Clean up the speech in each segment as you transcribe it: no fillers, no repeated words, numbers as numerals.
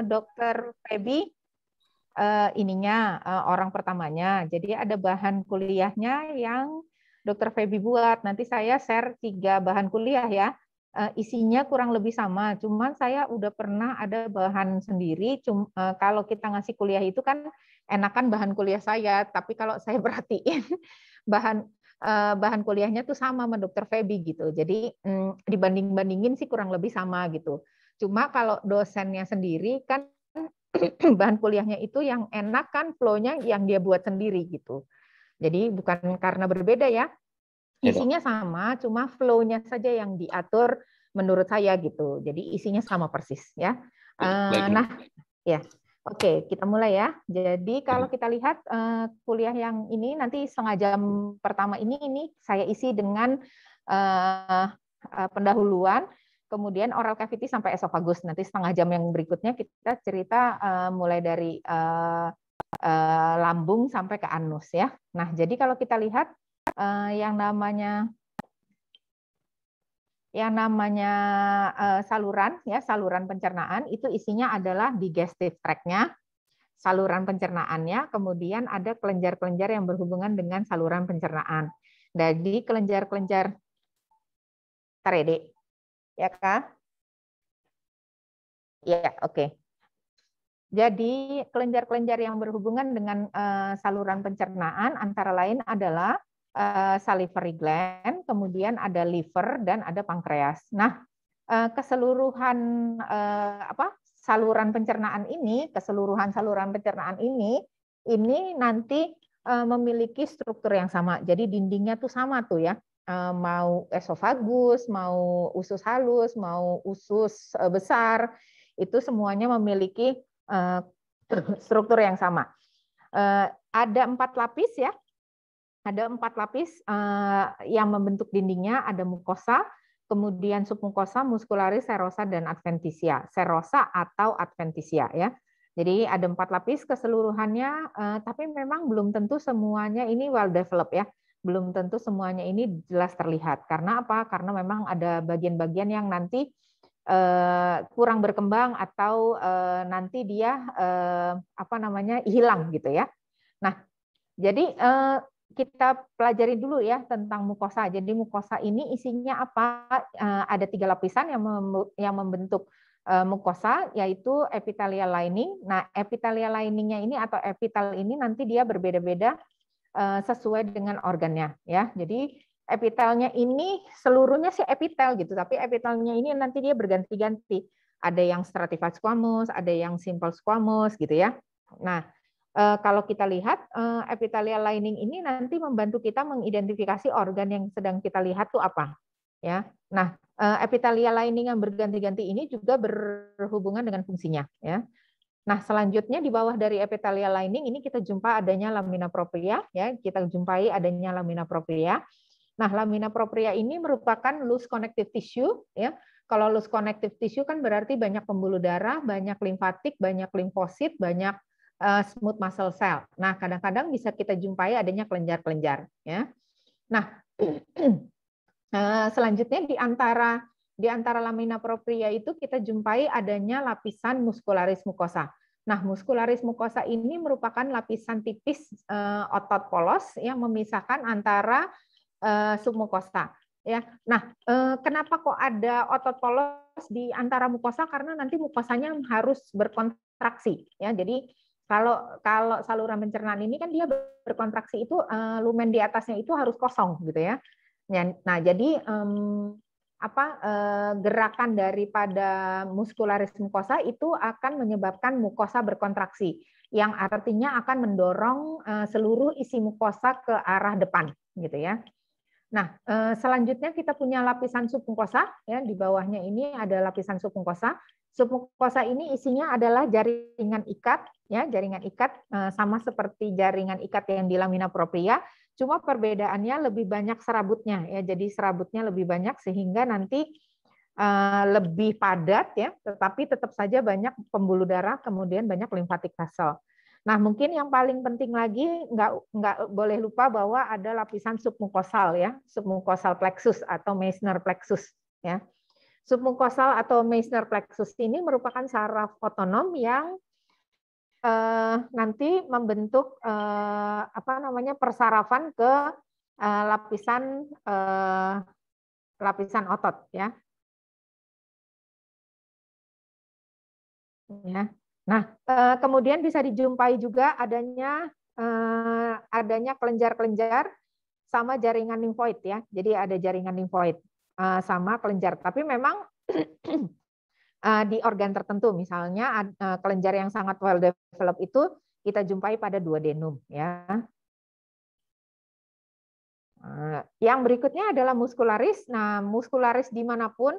Dokter Feby orang pertamanya. Jadi ada bahan kuliahnya yang Dokter Feby buat. Nanti saya share 3 bahan kuliah ya. Isinya kurang lebih sama. Cuman saya udah pernah ada bahan sendiri. Kalau kita ngasih kuliah itu kan enakan bahan kuliah saya. Tapi kalau saya perhatiin bahan kuliahnya tuh sama sama Dokter Feby gitu. Jadi dibanding-bandingin sih kurang lebih sama gitu. Cuma kalau dosennya sendiri kan bahan kuliahnya itu yang enak kan flow-nya yang dia buat sendiri gitu. Jadi bukan karena berbeda ya, isinya sama, cuma flow-nya saja yang diatur menurut saya gitu. Jadi isinya sama persis ya. Nah, ya. Oke, kita mulai ya. Jadi kalau kita lihat kuliah yang ini nanti setengah jam pertama ini saya isi dengan pendahuluan. Kemudian oral cavity sampai esofagus. Nanti setengah jam yang berikutnya kita cerita mulai dari lambung sampai ke anus ya. Nah, jadi kalau kita lihat yang namanya saluran ya, saluran pencernaan itu isinya adalah digestive tract-nya, saluran pencernaannya, kemudian ada kelenjar-kelenjar yang berhubungan dengan saluran pencernaan. Jadi kelenjar-kelenjar tarede ya Kak? Ya, oke. Jadi kelenjar-kelenjar yang berhubungan dengan saluran pencernaan antara lain adalah salivary gland, kemudian ada liver dan ada pankreas. Nah, keseluruhan saluran pencernaan ini, nanti memiliki struktur yang sama. Jadi dindingnya tuh sama tuh ya. Mau esofagus, mau usus halus, mau usus besar, itu semuanya memiliki struktur yang sama. Ada 4 lapis ya, ada 4 lapis yang membentuk dindingnya, ada mukosa, kemudian submukosa, muscularis, serosa, dan adventitia. Serosa atau adventitia ya. Jadi ada 4 lapis keseluruhannya, tapi memang belum tentu semuanya ini well developed ya. Belum tentu semuanya ini jelas terlihat. Karena apa? Karena memang ada bagian-bagian yang nanti kurang berkembang atau nanti dia hilang gitu ya. Nah, jadi kita pelajari dulu ya tentang mukosa. Jadi mukosa ini isinya apa? Ada 3 lapisan yang membentuk mukosa, yaitu epithelial lining. Nah, epithelial liningnya ini atau epitel ini nanti dia berbeda-beda sesuai dengan organnya ya. Jadi epitelnya ini seluruhnya sih epitel gitu, tapi epitelnya ini nanti dia berganti-ganti. Ada yang stratified squamous, ada yang simple squamous gitu ya. Nah, kalau kita lihat epithelial lining ini nanti membantu kita mengidentifikasi organ yang sedang kita lihat tuh apa ya. Nah, epithelial lining yang berganti-ganti ini juga berhubungan dengan fungsinya ya. Nah, selanjutnya di bawah dari epithelial lining ini kita jumpa adanya lamina propria ya, kita jumpai adanya lamina propria. Nah, lamina propria ini merupakan loose connective tissue ya. Kalau loose connective tissue kan berarti banyak pembuluh darah, banyak limfatik, banyak limfosit, banyak smooth muscle cell. Nah, kadang-kadang bisa kita jumpai adanya kelenjar-kelenjar ya. Nah, selanjutnya di antara lamina propria itu kita jumpai adanya lapisan muscularis mucosa. Nah, muscularis mucosa ini merupakan lapisan tipis otot polos yang memisahkan antara submukosa. Ya, nah kenapa kok ada otot polos di antara mukosa? Karena nanti mukosanya harus berkontraksi. Ya, jadi kalau saluran pencernaan ini kan dia berkontraksi itu lumen di atasnya itu harus kosong gitu ya. Nah, jadi gerakan daripada muscularis mucosa itu akan menyebabkan mukosa berkontraksi, yang artinya akan mendorong seluruh isi mukosa ke arah depan, gitu ya. Nah, selanjutnya kita punya lapisan submukosa, ya di bawahnya ini ada lapisan submukosa. Submukosa ini isinya adalah jaringan ikat, ya jaringan ikat sama seperti jaringan ikat yang di lamina propria. Cuma perbedaannya lebih banyak serabutnya ya, jadi serabutnya lebih banyak sehingga nanti lebih padat ya, tetapi tetap saja banyak pembuluh darah, kemudian banyak limfatik vessel. Nah, mungkin yang paling penting lagi nggak boleh lupa bahwa ada lapisan submukosal ya, submukosal plexus atau Meissner plexus ya. Submukosal atau Meissner plexus ini merupakan saraf otonom yang nanti membentuk persarafan ke lapisan otot ya. Ya. Nah, kemudian bisa dijumpai juga adanya kelenjar-kelenjar sama jaringan limfoid ya. Jadi ada jaringan limfoid sama kelenjar. Tapi memang di organ tertentu, misalnya kelenjar yang sangat well developed itu kita jumpai pada duodenum ya. Yang berikutnya adalah muskularis. Nah, muskularis dimanapun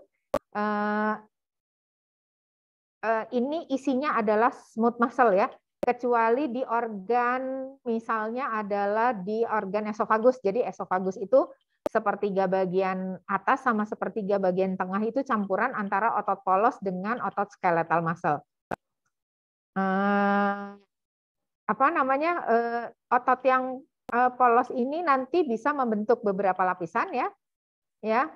ini isinya adalah smooth muscle ya, kecuali di organ misalnya adalah di organ esofagus. Jadi esofagus itu sepertiga bagian atas sama sepertiga bagian tengah itu campuran antara otot polos dengan otot skeletal muscle. Otot yang polos ini nanti bisa membentuk beberapa lapisan ya,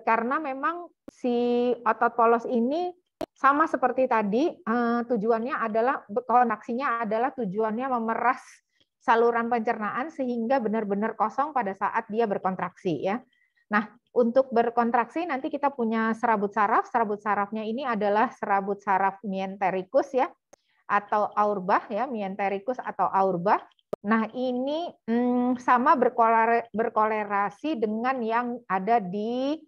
karena memang si otot polos ini sama seperti tadi, tujuannya adalah kontraksinya adalah tujuannya memeras saluran pencernaan sehingga benar-benar kosong pada saat dia berkontraksi ya. Nah, untuk berkontraksi nanti kita punya serabut saraf. Serabut sarafnya ini adalah serabut saraf mientericus ya, atau aurbah ya, mientericus atau aurbah. Nah, ini sama berkolerasi dengan yang ada di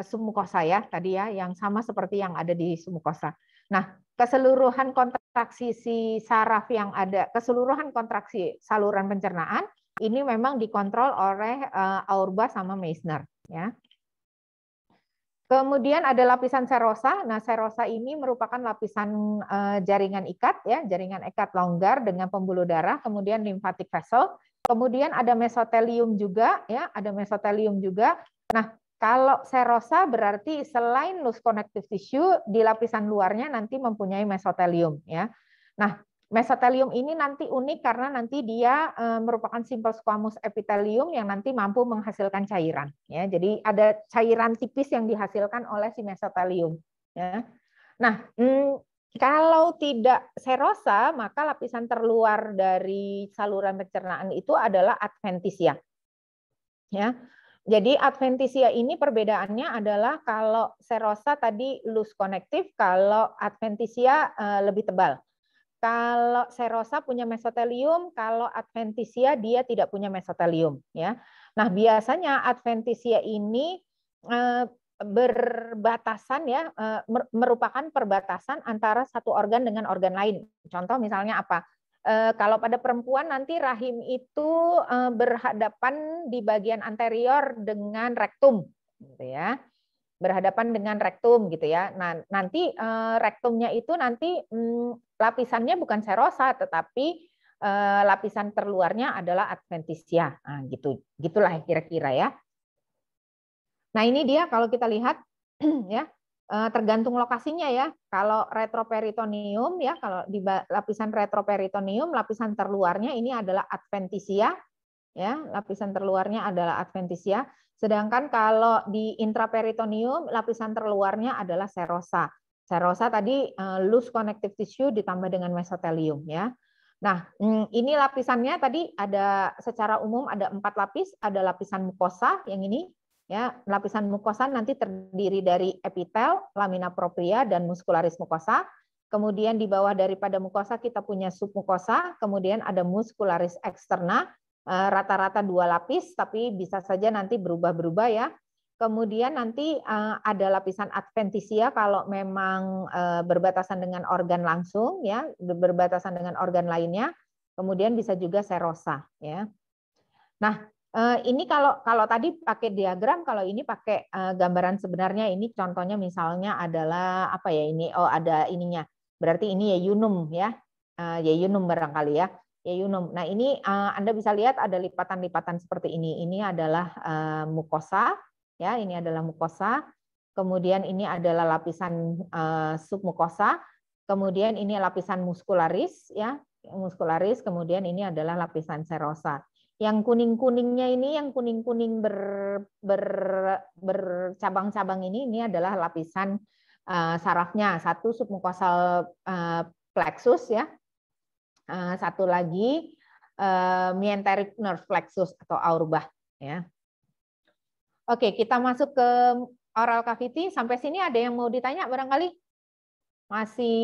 submukosa ya tadi ya, yang sama seperti yang ada di submukosa. Nah, keseluruhan kontraksi si saraf yang ada, keseluruhan kontraksi saluran pencernaan ini memang dikontrol oleh aurbah sama Meissner ya. Kemudian ada lapisan serosa. Nah, serosa ini merupakan lapisan jaringan ikat ya, jaringan ikat longgar dengan pembuluh darah, kemudian lymphatic vessel. Kemudian ada mesotelium juga ya, ada mesotelium juga. Nah, kalau serosa berarti selain loose connective tissue di lapisan luarnya nanti mempunyai mesotelium ya. Nah, mesotelium ini nanti unik karena nanti dia merupakan simple squamous epithelium yang nanti mampu menghasilkan cairan ya. Jadi ada cairan tipis yang dihasilkan oleh si mesotelium ya. Nah, kalau tidak serosa maka lapisan terluar dari saluran pencernaan itu adalah adventitia. Ya. Jadi adventitia ini perbedaannya adalah kalau serosa tadi loose connective, kalau adventitia lebih tebal. Kalau serosa punya mesotelium, kalau adventitia dia tidak punya mesotelium ya. Nah, biasanya adventitia ini berbatasan ya, merupakan perbatasan antara satu organ dengan organ lain. Contoh misalnya apa? Kalau pada perempuan nanti rahim itu berhadapan di bagian anterior dengan rektum, gitu ya, berhadapan dengan rektum gitu ya. Nah, nanti rektumnya itu nanti lapisannya bukan serosa, tetapi lapisan terluarnya adalah adventitia. Nah, gitulah kira-kira ya. Nah, ini dia kalau kita lihat ya. Tergantung lokasinya ya. Kalau retroperitoneum ya, kalau di lapisan retroperitoneum, lapisan terluarnya ini adalah adventitia ya, lapisan terluarnya adalah adventitia. Sedangkan kalau di intraperitoneum, lapisan terluarnya adalah serosa. Serosa tadi loose connective tissue ditambah dengan mesotelium ya. Nah, ini lapisannya tadi ada secara umum ada 4 lapis, ada lapisan mukosa yang ini. Ya, lapisan mukosa nanti terdiri dari epitel, lamina propria, dan muskularis mukosa. Kemudian di bawah daripada mukosa kita punya submukosa, kemudian ada muskularis eksterna, rata-rata 2 lapis, tapi bisa saja nanti berubah-berubah ya. Kemudian nanti ada lapisan adventitia kalau memang berbatasan dengan organ langsung, ya, berbatasan dengan organ lainnya. Kemudian bisa juga serosa, ya. Nah, ini kalau tadi pakai diagram, kalau ini pakai gambaran sebenarnya, ini contohnya misalnya adalah apa ya ini? Oh, ada ininya. Berarti ini yeyunum ya. Yeyunum barangkali ya. Yeyunum. Nah, ini Anda bisa lihat ada lipatan-lipatan seperti ini. Ini adalah mukosa ya, ini adalah mukosa. Kemudian ini adalah lapisan submukosa. Kemudian ini lapisan muskularis ya, muskularis, kemudian ini adalah lapisan serosa. Yang kuning-kuningnya ini, yang kuning-kuning bercabang-cabang ini adalah lapisan sarafnya. Satu submukosal plexus ya. Satu lagi mesenteric nerve plexus atau aurbah ya. Oke, kita masuk ke oral cavity. Sampai sini ada yang mau ditanya barangkali? Masih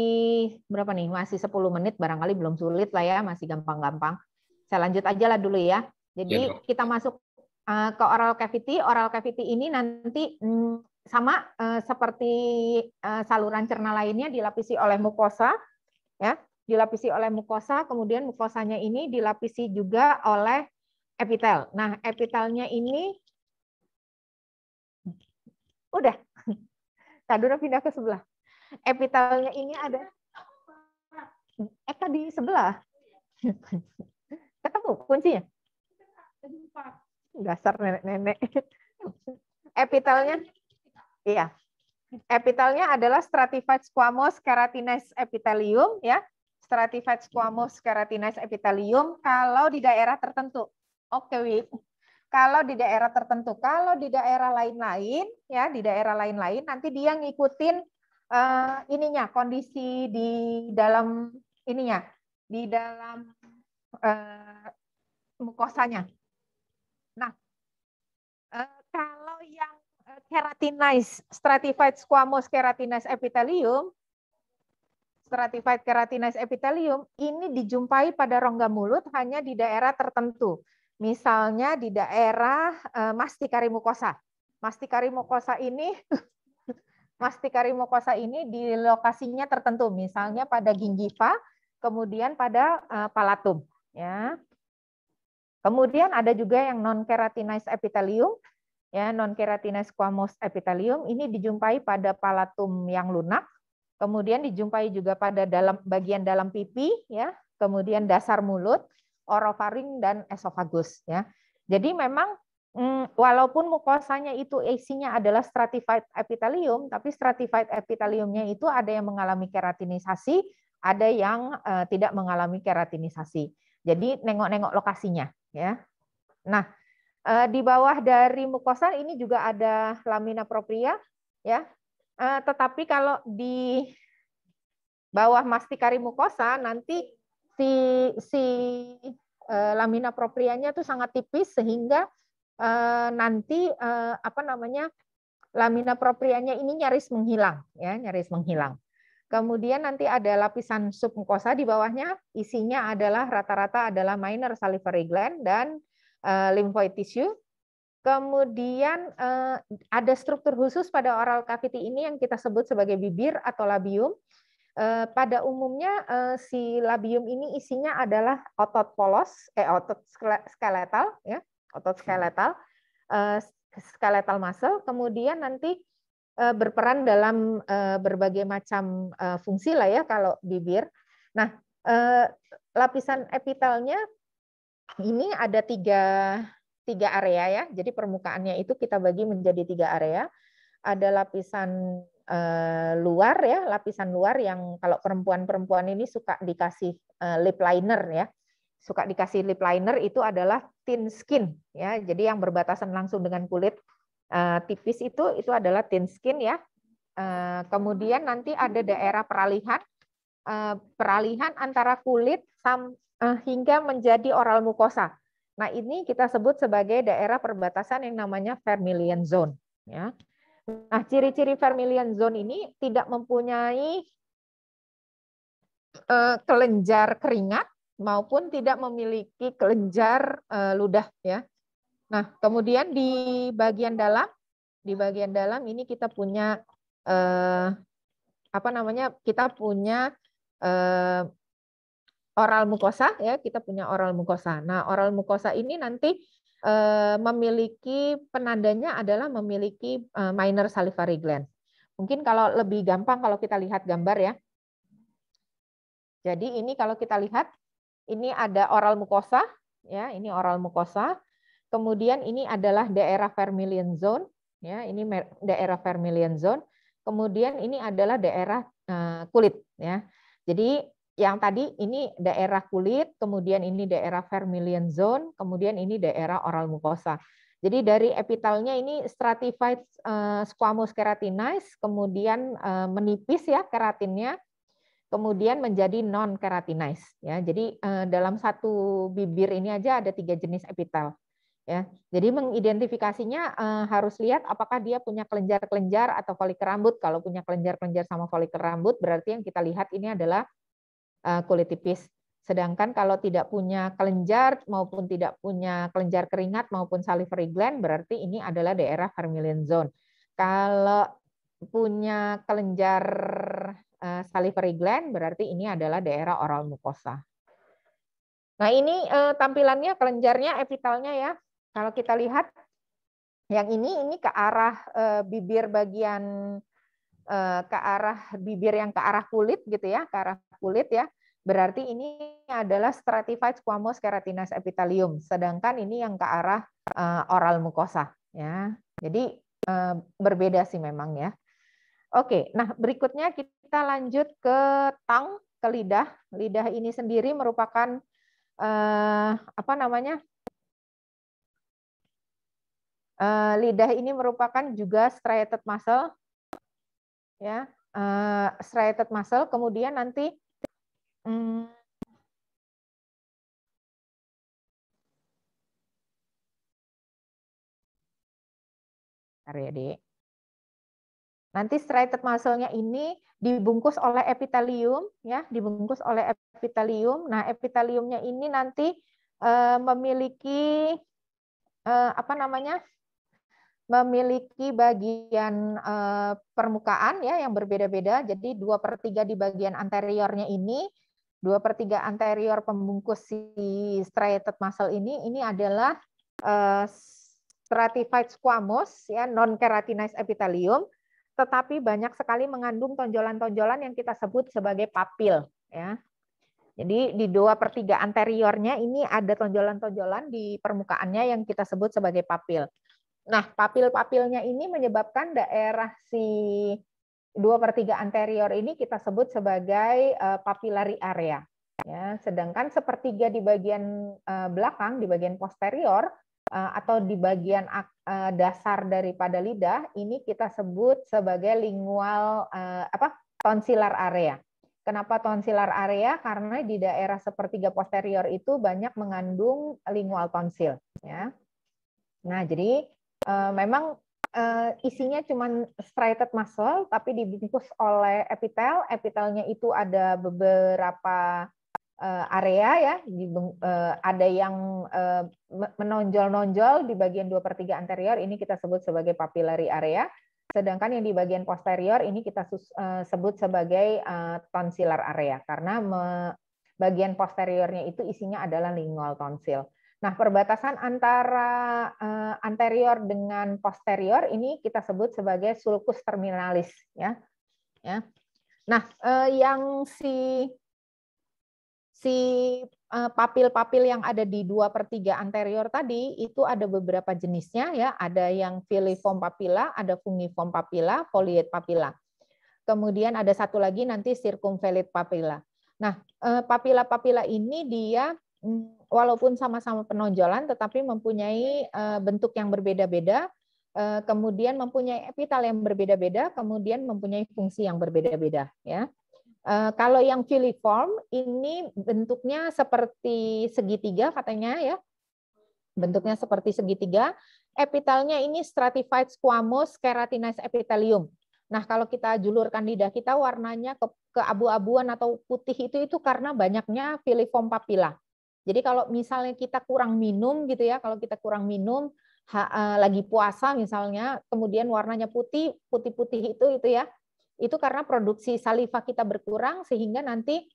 berapa nih? Masih 10 menit, barangkali belum sulit lah ya, masih gampang-gampang. Saya lanjut aja lah dulu ya. Jadi kita masuk ke oral cavity. Oral cavity ini nanti sama seperti saluran cerna lainnya, dilapisi oleh mukosa, ya, dilapisi oleh mukosa. Kemudian mukosanya ini dilapisi juga oleh epitel. Nah, epitelnya ini udah. Tadura pindah ke sebelah. Epitelnya ini ada. Tadi sebelah. Ketemu kuncinya. Dasar nenek-nenek. Epitelnya, iya. Epitelnya adalah stratified squamous keratinized epithelium, ya. Stratified squamous keratinized epithelium kalau di daerah tertentu. Oke, Wi. Kalau di daerah tertentu, kalau di daerah lain-lain, ya, di daerah lain-lain nanti dia ngikutin ininya, kondisi di dalam ininya, di dalam mukosanya. Nah, kalau yang keratinized, stratified squamous keratinized epithelium, stratified keratinized epithelium ini dijumpai pada rongga mulut hanya di daerah tertentu. Misalnya di daerah mastikari mukosa. Mastikari mukosa ini mastikari mukosa ini di lokasinya tertentu, misalnya pada gingiva, kemudian pada palatum, ya. Kemudian ada juga yang non-keratinized epithelium, ya, non-keratinized squamous epithelium ini dijumpai pada palatum yang lunak, kemudian dijumpai juga pada bagian dalam pipi, ya, kemudian dasar mulut, orofaring dan esofagus, ya. Jadi memang walaupun mukosanya itu isinya adalah stratified epithelium, tapi stratified epitheliumnya itu ada yang mengalami keratinisasi, ada yang tidak mengalami keratinisasi. Jadi nengok-nengok lokasinya, ya. Nah, di bawah dari mukosa ini juga ada lamina propria, ya. Tetapi kalau di bawah mastikari mukosa nanti si lamina proprianya itu sangat tipis sehingga nanti apa namanya, lamina proprianya ini nyaris menghilang, ya, nyaris menghilang. Kemudian nanti ada lapisan submukosa di bawahnya, isinya adalah rata-rata adalah minor salivary gland dan lymphoid tissue. Kemudian ada struktur khusus pada oral cavity ini yang kita sebut sebagai bibir atau labium. Pada umumnya si labium ini isinya adalah otot polos, otot skeletal, ya, otot skeletal, skeletal muscle. Kemudian nanti berperan dalam berbagai macam fungsi lah ya kalau bibir. Nah, lapisan epitelnya ini ada tiga area ya. Jadi permukaannya itu kita bagi menjadi 3 area. Ada lapisan luar ya, lapisan luar yang kalau perempuan-perempuan ini suka dikasih lip liner ya. Suka dikasih lip liner itu adalah thin skin ya. Jadi yang berbatasan langsung dengan kulit tipis itu adalah thin skin ya. Kemudian nanti ada daerah peralihan antara kulit hingga menjadi oral mukosa. Nah, ini kita sebut sebagai daerah perbatasan yang namanya vermilion zone ya. Nah, ciri-ciri vermilion zone ini tidak mempunyai kelenjar keringat maupun tidak memiliki kelenjar ludah ya. Nah, kemudian di bagian dalam ini kita punya apa namanya? Kita punya oral mukosa ya, kita punya oral mukosa. Nah, oral mukosa ini nanti memiliki penandanya adalah memiliki minor salivary gland. Mungkin kalau lebih gampang kalau kita lihat gambar ya. Jadi ini kalau kita lihat ini ada oral mukosa ya, ini oral mukosa. Kemudian ini adalah daerah vermilion zone, ya, ini daerah vermilion zone. Kemudian ini adalah daerah kulit, ya. Jadi yang tadi ini daerah kulit, kemudian ini daerah vermilion zone, kemudian ini daerah oral mucosa. Jadi dari epitalnya ini stratified squamous keratinized, kemudian menipis ya keratinnya, kemudian menjadi non keratinized ya. Jadi dalam satu bibir ini aja ada 3 jenis epitel ya. Jadi mengidentifikasinya harus lihat apakah dia punya kelenjar-kelenjar atau folikel rambut. Kalau punya kelenjar-kelenjar sama folikel rambut berarti yang kita lihat ini adalah kulit tipis. Sedangkan kalau tidak punya kelenjar maupun tidak punya kelenjar keringat maupun salivary gland berarti ini adalah daerah vermilion zone. Kalau punya kelenjar salivary gland berarti ini adalah daerah oral mucosa. Nah, ini tampilannya kelenjarnya epitalnya ya. Kalau kita lihat yang ini ke arah bibir bagian ke arah bibir yang ke arah kulit gitu ya, ke arah kulit ya. Berarti ini adalah stratified squamous keratinized epithelium, sedangkan ini yang ke arah oral mucosa ya. Jadi berbeda sih memang ya. Oke, nah berikutnya kita lanjut ke tongue, ke lidah. Lidah ini sendiri merupakan apa namanya? Lidah ini merupakan juga striated muscle ya, striated muscle. Kemudian nanti ya, Dek. Nanti striated muscle-nya ini dibungkus oleh epitelium ya, dibungkus oleh epitelium. Nah, epiteliumnya ini nanti memiliki apa namanya? Memiliki bagian permukaan ya yang berbeda-beda. Jadi 2/3 di bagian anteriornya ini, 2/3 anterior pembungkus si striated muscle ini adalah stratified squamous ya, non keratinized epithelium, tetapi banyak sekali mengandung tonjolan-tonjolan yang kita sebut sebagai papil ya. Jadi di 2/3 anteriornya ini ada tonjolan-tonjolan di permukaannya yang kita sebut sebagai papil. Nah, papil-papilnya ini menyebabkan daerah si 2/3 anterior ini kita sebut sebagai papillary area. Ya, sedangkan 1/3 di bagian belakang, di bagian posterior atau di bagian dasar daripada lidah ini kita sebut sebagai lingual tonsillar area. Kenapa tonsillar area? Karena di daerah 1/3 posterior itu banyak mengandung lingual tonsil. Ya. Nah, jadi memang isinya cuma striated muscle, tapi dibungkus oleh epitel. Epitelnya itu ada beberapa area ya, ada yang menonjol-nonjol di bagian 2/3 anterior, ini kita sebut sebagai papillary area. Sedangkan yang di bagian posterior ini kita sebut sebagai tonsillar area, karena bagian posteriornya itu isinya adalah lingual tonsil. Nah, perbatasan antara anterior dengan posterior ini kita sebut sebagai sulcus terminalis ya. Ya. Nah, yang si papil-papil yang ada di 2/3 anterior tadi itu ada beberapa jenisnya ya, ada yang filiform papilla, ada fungiform papilla, foliate papilla. Kemudian ada satu lagi nanti circumvallate papilla. Nah, papila-papila ini dia walaupun sama-sama penonjolan tetapi mempunyai bentuk yang berbeda-beda, kemudian mempunyai epitel yang berbeda-beda, kemudian mempunyai fungsi yang berbeda-beda ya. Kalau yang filiform ini bentuknya seperti segitiga katanya ya. Bentuknya seperti segitiga. Epitelnya ini stratified squamous keratinized epithelium. Nah, kalau kita julurkan lidah kita warnanya ke abu-abuan atau putih itu karena banyaknya filiform papilla. Jadi kalau misalnya kita kurang minum gitu ya, kalau kita kurang minum lagi puasa misalnya, kemudian warnanya putih-putih itu ya. Itu karena produksi saliva kita berkurang sehingga nanti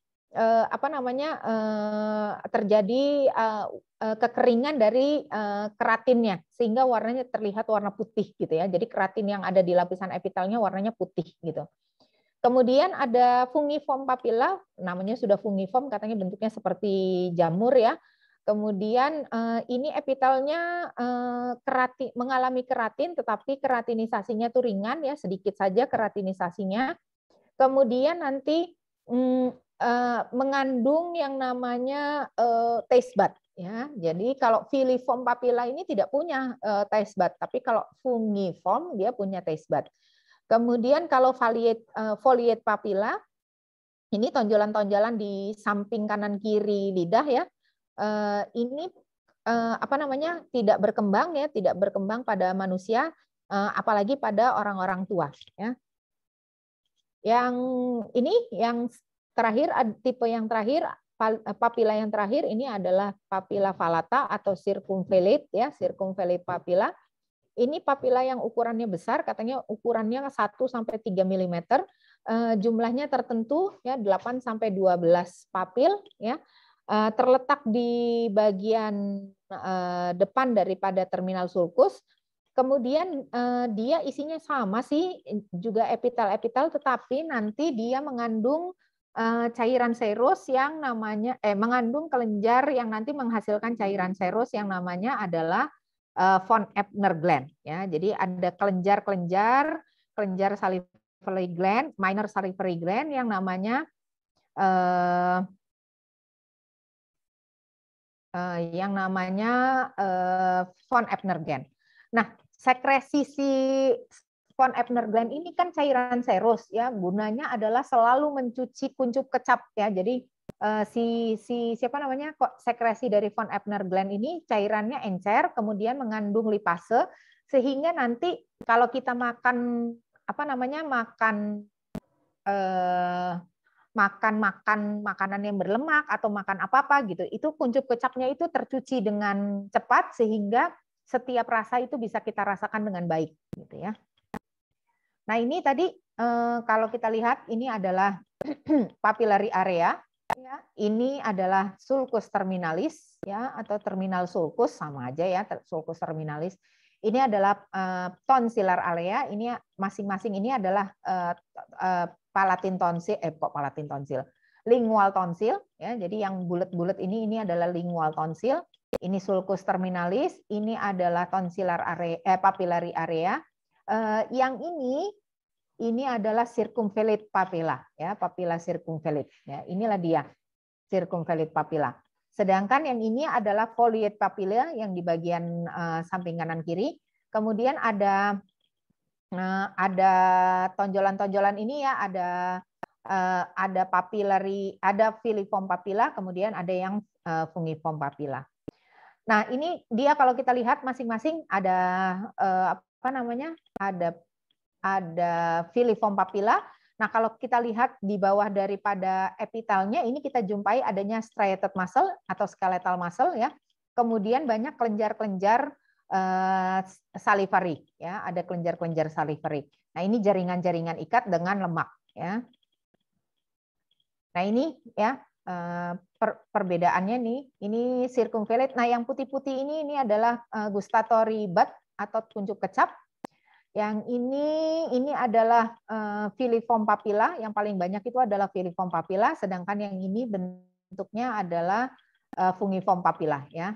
terjadi kekeringan dari keratinnya sehingga warnanya terlihat warna putih gitu ya. Jadi keratin yang ada di lapisan epitelnya warnanya putih gitu. Kemudian ada fungiform papilla, namanya sudah fungiform, katanya bentuknya seperti jamur ya. Kemudian ini epitelnya mengalami keratin, tetapi keratinisasinya tuh ringan ya, sedikit saja keratinisasinya. Kemudian nanti mengandung yang namanya taste bud ya. Jadi kalau filiform papilla ini tidak punya taste bud, tapi kalau fungiform dia punya taste bud. Kemudian kalau foliate papilla ini tonjolan-tonjolan di samping kanan kiri lidah ya. Ini apa namanya tidak berkembang ya, tidak berkembang pada manusia, apalagi pada orang-orang tua ya. Yang ini yang terakhir, tipe yang terakhir, papila yang terakhir ini adalah papila falata atau circumvallate ya, circumvallate papila. Ini papila yang ukurannya besar, katanya ukurannya 1 sampai 3 mm, jumlahnya tertentu ya 8 sampai 12 papil ya. Terletak di bagian depan daripada terminal sulcus. Kemudian dia isinya sama sih, juga epitel-epitel, tetapi nanti dia mengandung cairan serus yang namanya mengandung kelenjar yang nanti menghasilkan cairan serus yang namanya adalah von Ebner gland ya. Jadi ada kelenjar salivary gland, minor salivary gland yang namanya von Ebner gland. Nah, sekresi si von Ebner gland ini kan cairan serus ya, gunanya adalah selalu mencuci kuncup kecap ya. Jadi siapa namanya sekresi dari von Ebner gland ini cairannya encer, kemudian mengandung lipase, sehingga nanti kalau kita makan apa namanya makan makanan yang berlemak atau makan apa-apa gitu, itu kuncup kecapnya itu tercuci dengan cepat sehingga setiap rasa itu bisa kita rasakan dengan baik gitu ya. Nah, ini tadi kalau kita lihat ini adalah papillary area ya. Ini adalah sulcus terminalis ya, atau terminal sulcus sama aja ya, sulcus terminalis. Ini adalah tonsillar area, ini masing-masing ini adalah palatin tonsil, lingual tonsil ya. Jadi yang bulat-bulat ini adalah lingual tonsil. Ini sulcus terminalis, ini adalah tonsillar area, papillary area. Yang ini adalah circumvallate papilla ya, papilla circumvallate ya. Inilah dia circumvallate papilla. Sedangkan yang ini adalah foliate papilla yang di bagian samping kanan kiri. Kemudian ada tonjolan-tonjolan ini ya, ada papillary, ada filiform papilla, kemudian ada yang fungiform papilla. Nah, ini dia kalau kita lihat masing-masing ada apa namanya? Ada filiform papilla. Nah, kalau kita lihat di bawah daripada epitelnya ini kita jumpai adanya striated muscle atau skeletal muscle ya. Kemudian banyak kelenjar-kelenjar salivary ya, ada kelenjar-kelenjar salivary. Nah, ini jaringan-jaringan ikat dengan lemak ya. Nah, ini ya perbedaannya nih, ini circumvallate. Nah, yang putih-putih ini adalah gustatory bud atau kuncup kecap. Yang ini adalah filiform papilla, yang paling banyak itu adalah filiform papilla, sedangkan yang ini bentuknya adalah fungiform papilla ya.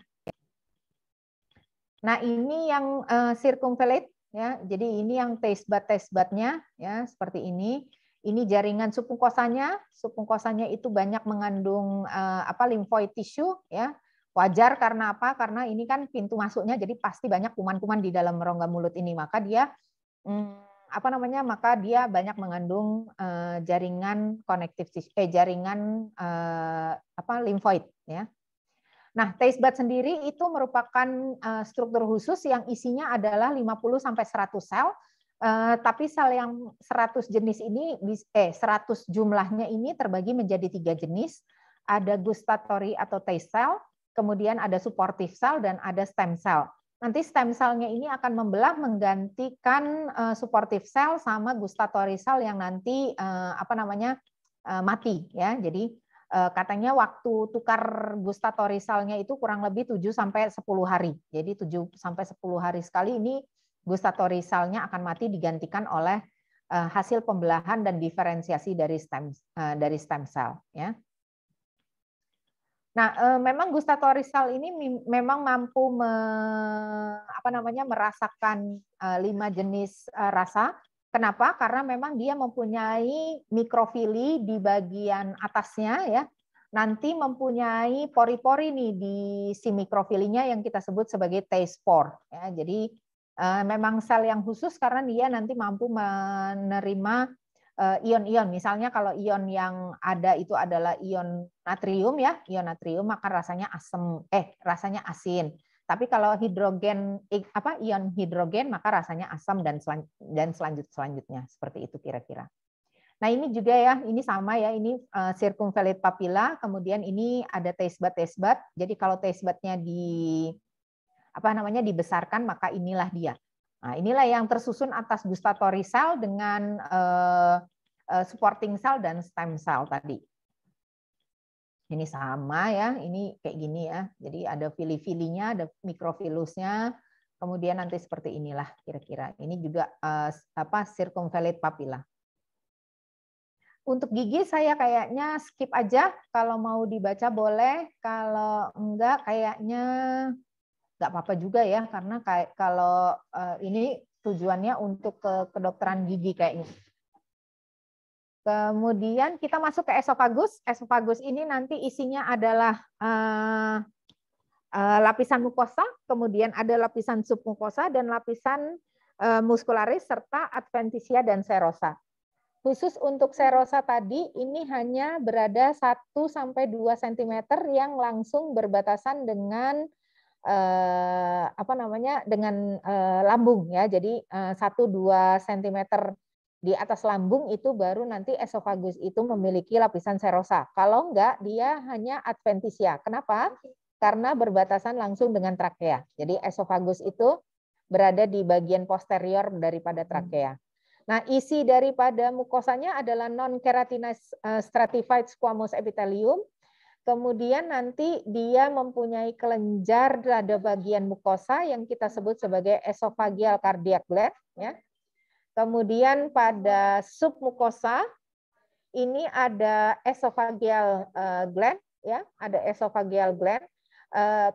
Nah, ini yang circumvallate ya. Jadi ini yang taste bud-nya ya, seperti ini. Ini jaringan submukosanya. Submukosanya itu banyak mengandung lymphoid tissue ya. Wajar karena apa? Karena ini kan pintu masuknya, jadi pasti banyak kuman-kuman di dalam rongga mulut ini. Maka dia maka dia banyak mengandung jaringan konektif jaringan lymphoid ya. Nah, taste bud sendiri itu merupakan struktur khusus yang isinya adalah 50 sampai 100 sel. Tapi sel yang 100 jenis ini 100 jumlahnya ini terbagi menjadi 3 jenis. Ada gustatory atau taste cell, kemudian ada supportive cell dan ada stem cell. Nanti stem cell-nya ini akan membelah menggantikan supportive cell sama gustatory cell yang nanti mati ya. Jadi katanya waktu tukar gustatory cell-nya itu kurang lebih 7 sampai 10 hari. Jadi 7 sampai 10 hari sekali ini gustatory cell-nya akan mati digantikan oleh hasil pembelahan dan diferensiasi dari stem cell ya. Nah, memang gustatory cell ini memang mampu merasakan 5 jenis rasa Kenapa? Karena memang dia mempunyai mikrofili di bagian atasnya ya. Nanti mempunyai pori-pori nih di si mikrofilinya yang kita sebut sebagai T-spore ya. Jadi memang sel yang khusus karena dia nanti mampu menerima ion-ion. Misalnya kalau ion yang ada itu adalah ion natrium ya, ion natrium maka rasanya rasanya asin. Tapi kalau hidrogen ion hidrogen maka rasanya asam dan selanjutnya seperti itu kira-kira. Nah, ini juga ya, ini sama ya, ini circumvallate papilla, kemudian ini ada taste bud. Jadi kalau taste budnya dibesarkan maka inilah dia. Nah, inilah yang tersusun atas gustatory cell dengan supporting cell dan stem cell tadi. Ini sama ya, ini kayak gini ya. Jadi ada fili-filinya, ada mikrofilusnya, kemudian nanti seperti inilah kira-kira. Ini juga circumvallate papilla. Untuk gigi saya kayaknya skip aja. Kalau mau dibaca boleh, kalau enggak kayaknya enggak apa-apa juga ya, karena kalau ini tujuannya untuk kedokteran gigi kayaknya. Kemudian kita masuk ke esofagus. Esofagus ini nanti isinya adalah lapisan mukosa, kemudian ada lapisan submukosa dan lapisan muskularis serta adventitia dan serosa. Khusus untuk serosa tadi ini hanya berada 1-2 cm yang langsung berbatasan dengan lambung ya. Jadi 1-2 cm di atas lambung itu baru nanti esofagus itu memiliki lapisan serosa. Kalau enggak dia hanya adventitia. Kenapa? Karena berbatasan langsung dengan trakea. Jadi esofagus itu berada di bagian posterior daripada trakea. Nah, isi daripada mukosanya adalah non-keratinized stratified squamous epithelium. Kemudian nanti dia mempunyai kelenjar pada bagian mukosa yang kita sebut sebagai esophageal cardiac gland. Ya. Kemudian pada submukosa ini ada esophageal gland, ya, ada esophageal gland.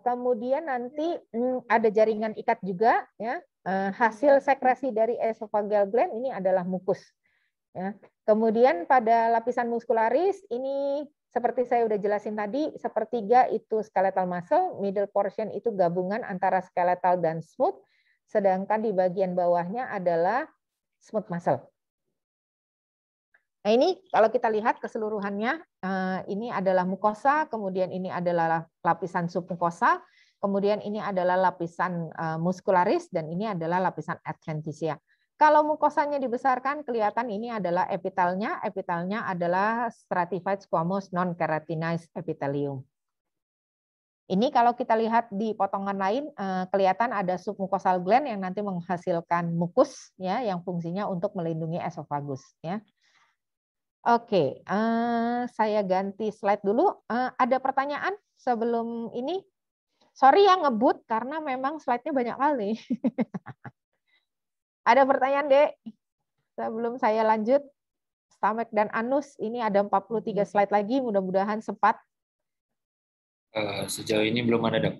Kemudian nanti ada jaringan ikat juga, ya. Hasil sekresi dari esophageal gland ini adalah mukus. Ya. Kemudian pada lapisan muskularis ini seperti saya udah jelasin tadi, sepertiga itu skeletal muscle, middle portion itu gabungan antara skeletal dan smooth, sedangkan di bagian bawahnya adalah smooth muscle. Nah ini kalau kita lihat keseluruhannya, ini adalah mukosa, kemudian ini adalah lapisan submukosa, kemudian ini adalah lapisan muskularis, dan ini adalah lapisan adventitia. Kalau mukosanya dibesarkan, kelihatan ini adalah epitelnya. Epitelnya adalah stratified squamous non-keratinized epithelium. Ini kalau kita lihat di potongan lain, kelihatan ada submucosal gland yang nanti menghasilkan mukus, ya, yang fungsinya untuk melindungi esofagus. Ya. Oke, saya ganti slide dulu. Ada pertanyaan sebelum ini? Sorry ya ngebut karena memang slide-nya banyak kali. Ada pertanyaan, Dek? Sebelum saya lanjut, stomach dan anus, ini ada 43 slide lagi, mudah-mudahan sempat. Sejauh ini belum ada, Dok.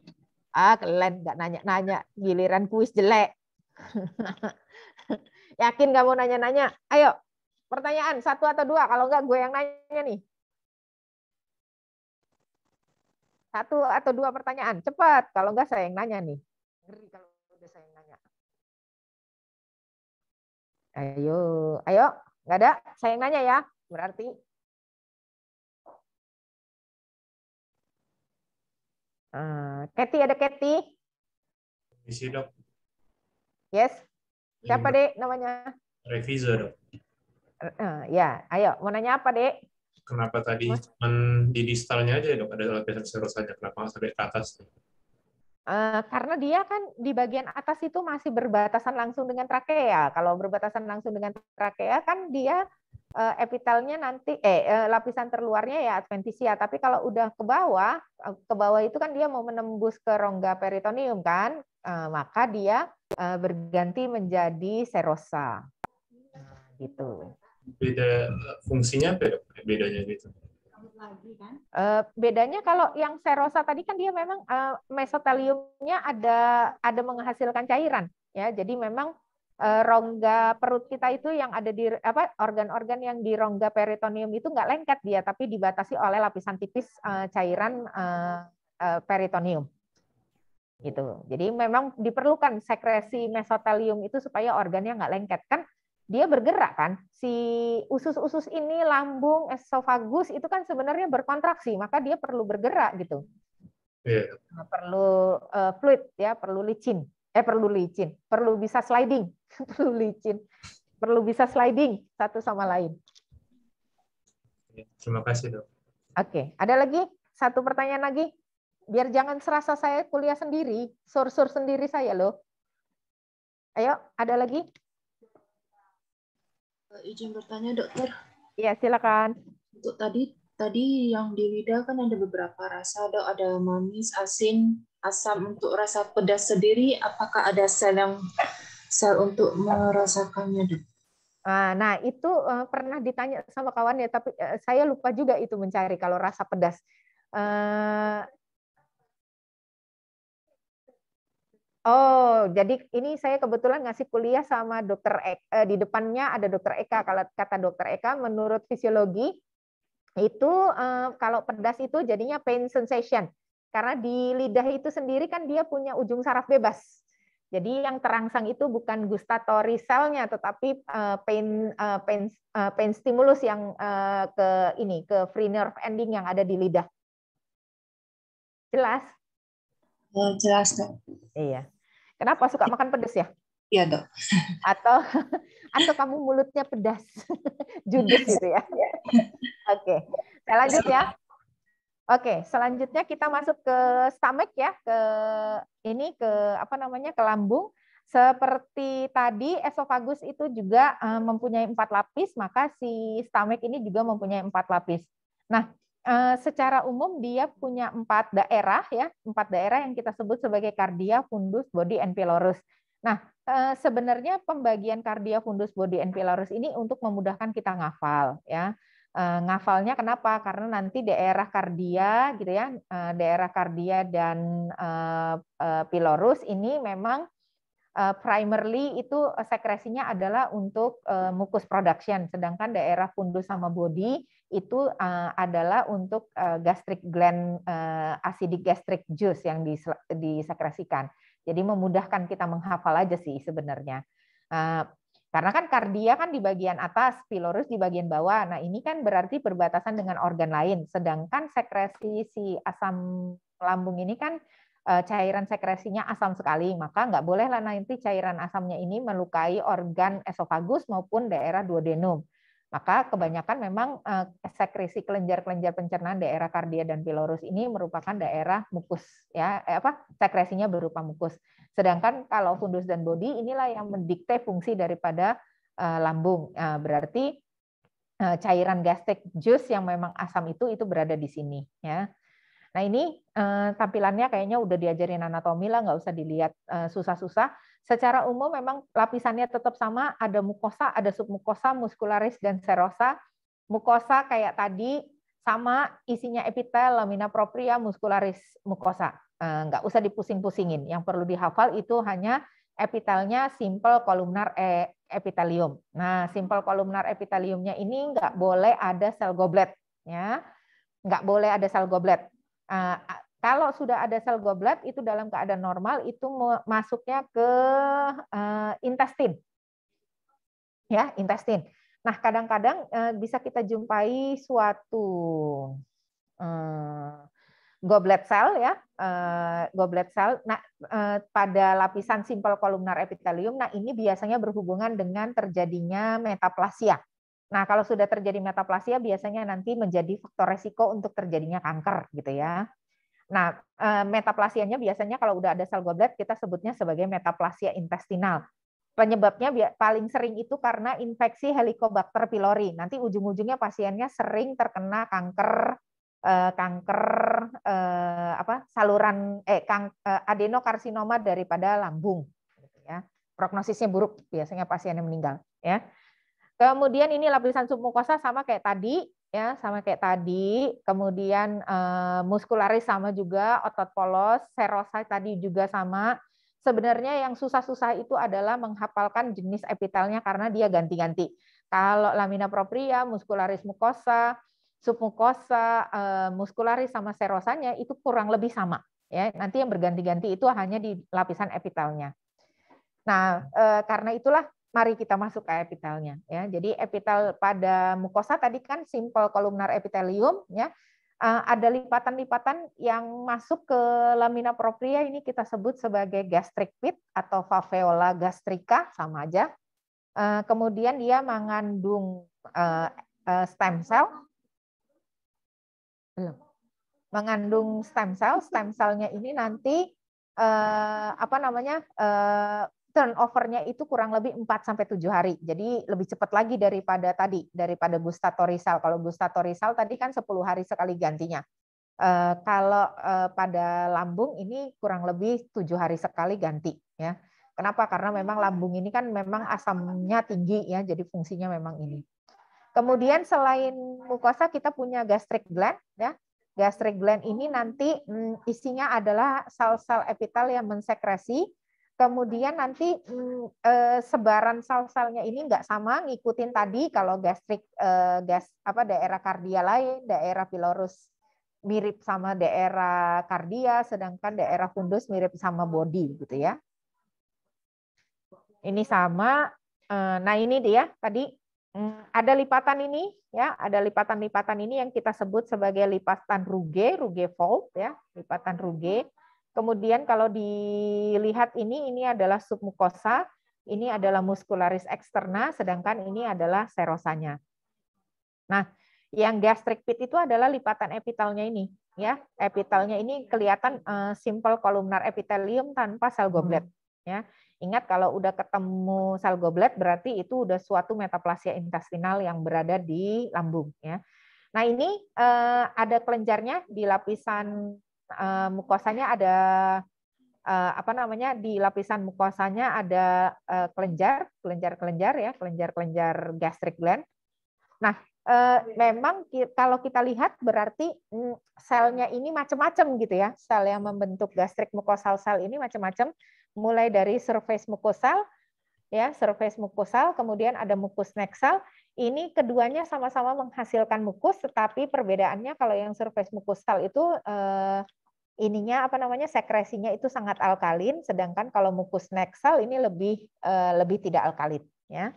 Kalian nggak nanya-nanya, giliran kuis jelek. Yakin nggak mau nanya-nanya? Ayo, pertanyaan 1 atau 2, kalau nggak gue yang nanya nih. 1 atau 2 pertanyaan, cepat. Kalau nggak saya yang nanya nih. Ngeri kalau udah saya yang nanya. Ayo, nggak ada, saya yang nanya ya, berarti. Kathy, ada Kathy? Isi, Dok. Yes. Siapa, Dek, namanya? Reviso, Dok. Ya, ayo, mau nanya apa, Dek? Kenapa tadi cuma di distalnya aja, Dok, ada lapisan serosanya? Kenapa nggak sampai ke atas? Karena dia kan di bagian atas itu masih berbatasan langsung dengan trakea. Kalau berbatasan langsung dengan trakea kan dia epitelnya nanti lapisan terluarnya ya adventitia. Tapi kalau udah ke bawah itu kan dia mau menembus ke rongga peritoneum kan, maka dia berganti menjadi serosa. Gitu. Beda fungsinya apa, Dok? Bedanya gitu? Bedanya kalau yang serosa tadi kan dia memang mesoteliumnya ada menghasilkan cairan, ya. Jadi memang rongga perut kita itu yang ada di organ-organ yang di rongga peritoneum itu nggak lengket dia, tapi dibatasi oleh lapisan tipis cairan peritoneum. Gitu. Jadi memang diperlukan sekresi mesotelium itu supaya organnya nggak lengket. Kan dia bergerak kan, si usus-usus ini, lambung, esofagus itu kan sebenarnya berkontraksi, maka dia perlu bergerak gitu. Yeah. Perlu fluid ya, perlu licin, perlu bisa sliding, perlu licin, perlu bisa sliding satu sama lain. Terima kasih, Dok. Oke, ada lagi satu pertanyaan lagi, biar jangan serasa saya kuliah sendiri, sur-sur sendiri saya loh. Ayo, ada lagi? Izin bertanya, Dokter. Iya, silakan. Untuk tadi yang di lidah kan ada beberapa rasa, Dok. Ada manis, asin, asam. Untuk rasa pedas sendiri, apakah ada sel untuk merasakannya, Dok? Nah, itu pernah ditanya sama kawan ya, tapi saya lupa juga itu mencari kalau rasa pedas. Oh, jadi ini saya kebetulan ngasih kuliah sama dokter Eka, di depannya ada dokter Eka. Kalau kata dokter Eka, menurut fisiologi itu kalau pedas itu jadinya pain sensation. Karena di lidah itu sendiri kan dia punya ujung saraf bebas. Jadi yang terangsang itu bukan gustatory cell-nya, tetapi pain stimulus yang ke free nerve ending yang ada di lidah. Jelas? Jelas, Dok. Iya. Kenapa suka makan pedas ya? Iya, Dok. Atau kamu mulutnya pedas, judes gitu ya? Oke, saya lanjut ya. Oke, selanjutnya kita masuk ke stomach ya, ke lambung. Seperti tadi esofagus itu juga mempunyai 4 lapis, maka si stomach ini juga mempunyai 4 lapis. Nah, secara umum dia punya 4 daerah ya, 4 daerah yang kita sebut sebagai cardia, fundus, body, and pylorus. Nah, sebenarnya pembagian cardia, fundus, body, and pylorus ini untuk memudahkan kita ngafal ya. Ngafalnya kenapa? Karena nanti daerah kardia gitu ya, daerah kardia dan pylorus ini memang primarily itu sekresinya adalah untuk mucus production, sedangkan daerah fundus sama body itu adalah untuk gastric gland, acidic gastric juice yang disekresikan. Jadi memudahkan kita menghafal aja sih sebenarnya. Karena kan kardia kan di bagian atas, pylorus di bagian bawah. Nah ini kan berarti berbatasan dengan organ lain. Sedangkan sekresi si asam lambung ini kan cairan sekresinya asam sekali, maka nggak bolehlah nanti cairan asamnya ini melukai organ esofagus maupun daerah duodenum. Maka kebanyakan memang sekresi kelenjar-kelenjar pencernaan daerah kardia dan pylorus ini merupakan daerah mukus ya, sekresinya berupa mukus. Sedangkan kalau fundus dan body inilah yang mendikte fungsi daripada lambung. Berarti cairan gastric juice yang memang asam itu berada di sini ya. Nah ini tampilannya kayaknya udah diajarin anatomi lah, nggak usah dilihat susah-susah. Secara umum memang lapisannya tetap sama, ada mukosa, ada submukosa, muscularis, dan serosa. Mukosa kayak tadi, sama isinya epitel, lamina propria, muscularis, mukosa. Nggak usah dipusing-pusingin, yang perlu dihafal itu hanya epitelnya simple columnar epithelium. Nah, simple columnar epitheliumnya ini nggak boleh ada sel goblet. Ya. Nggak boleh ada sel goblet. Kalau sudah ada sel goblet itu dalam keadaan normal itu masuknya ke intestin, ya intestin. Nah kadang-kadang bisa kita jumpai suatu goblet cell ya, goblet cell. Nah pada lapisan simple columnar epithelium, nah ini biasanya berhubungan dengan terjadinya metaplasia. Nah, kalau sudah terjadi metaplasia biasanya nanti menjadi faktor resiko untuk terjadinya kanker gitu ya. Nah, metaplasianya biasanya kalau udah ada sel goblet kita sebutnya sebagai metaplasia intestinal. Penyebabnya paling sering itu karena infeksi Helicobacter pylori. Nanti ujung-ujungnya pasiennya sering terkena kanker saluran adenokarsinoma daripada lambung gitu ya. Prognosisnya buruk, biasanya pasiennya meninggal ya. Kemudian ini lapisan submukosa sama kayak tadi ya, sama kayak tadi. Kemudian muskularis sama juga, otot polos, serosa tadi juga sama. Sebenarnya yang susah-susah itu adalah menghafalkan jenis epitelnya karena dia ganti-ganti. Kalau lamina propria, muscularis mucosa, submucosa, muscularis sama serosanya itu kurang lebih sama. Ya, nanti yang berganti-ganti itu hanya di lapisan epitelnya. Nah, karena itulah mari kita masuk ke epitelnya. Ya, jadi epitel pada mukosa tadi kan simple columnar epithelium, ya. Ada lipatan-lipatan yang masuk ke lamina propria, ini kita sebut sebagai gastric pit atau faviola gastrica, sama aja. Kemudian dia mengandung stem cell, mengandung stem cell-nya ini nanti turnover-nya itu kurang lebih 4-7 hari. Jadi lebih cepat lagi daripada gustatorisal. Kalau gustatorisal tadi kan 10 hari sekali gantinya. Kalau pada lambung ini kurang lebih 7 hari sekali ganti, ya. Kenapa? Karena memang lambung ini kan memang asamnya tinggi, ya. Jadi fungsinya memang ini. Kemudian selain mukosa kita punya gastric gland, ya. Gastric gland ini nanti isinya adalah sel-sel epitel yang mensekresi. Kemudian nanti sebaran sel-selnya ini nggak sama, ngikutin tadi kalau gastrik daerah kardia lain, daerah pylorus mirip sama daerah kardia, sedangkan daerah fundus mirip sama body, gitu ya. Ini sama. Nah ini dia tadi ada lipatan ini, ya, ada lipatan-lipatan ini yang kita sebut sebagai lipatan Ruge fold, ya, lipatan Ruge. Kemudian kalau dilihat ini adalah submukosa, ini adalah muscularis externa, sedangkan ini adalah serosanya. Nah, yang gastric pit itu adalah lipatan epitelnya ini, ya. Epitelnya ini kelihatan simple columnar epithelium tanpa sel goblet, ya. Ingat kalau udah ketemu sel goblet berarti itu udah suatu metaplasia intestinal yang berada di lambung, ya. Nah, ini ada kelenjarnya di lapisan mukosanya, ada di lapisan mukosanya ada kelenjar ya, kelenjar gastric gland. Nah, memang kalau kita lihat berarti selnya ini macam-macam gitu ya. Sel yang membentuk gastric mucosal cell ini macam-macam, mulai dari surface mucosal, ya, surface mucosal, kemudian ada mucus nexal. Ini keduanya sama-sama menghasilkan mukus, tetapi perbedaannya kalau yang surface mucosal itu sekresinya itu sangat alkalin, sedangkan kalau mucus nexal ini lebih tidak alkalin, ya.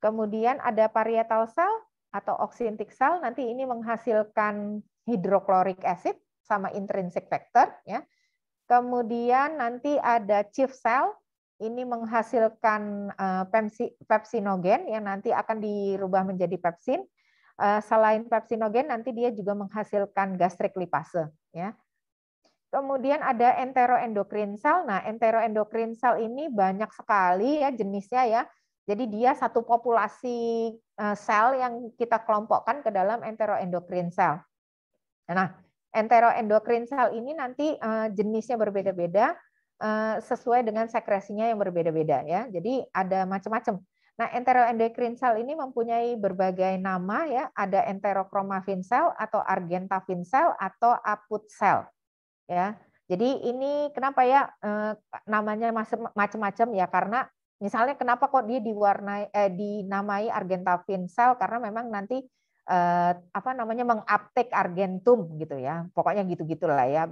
Kemudian ada parietal cell atau oxyntic cell, nanti ini menghasilkan hydrochloric acid sama intrinsic factor, ya. Kemudian nanti ada chief cell, ini menghasilkan pepsinogen yang nanti akan dirubah menjadi pepsin. Selain pepsinogen, nanti dia juga menghasilkan gastric lipase, ya. Kemudian ada enteroendocrine cell. Nah, enteroendocrine cell ini banyak sekali ya jenisnya, ya. Jadi dia satu populasi sel yang kita kelompokkan ke dalam enteroendocrine cell. Nah, enteroendocrine cell ini nanti jenisnya berbeda-beda sesuai dengan sekresinya yang berbeda-beda, ya. Jadi ada macam-macam. Nah, enteroendocrine cell ini mempunyai berbagai nama, ya. Ada enterochromaffin cell atau argentavin cell atau aput cell. Ya, jadi ini kenapa ya namanya macam-macam ya, karena misalnya kenapa kok dia dinamai argentavin cell, karena memang nanti menguptake argentum gitu ya, pokoknya gitu-gitulah ya,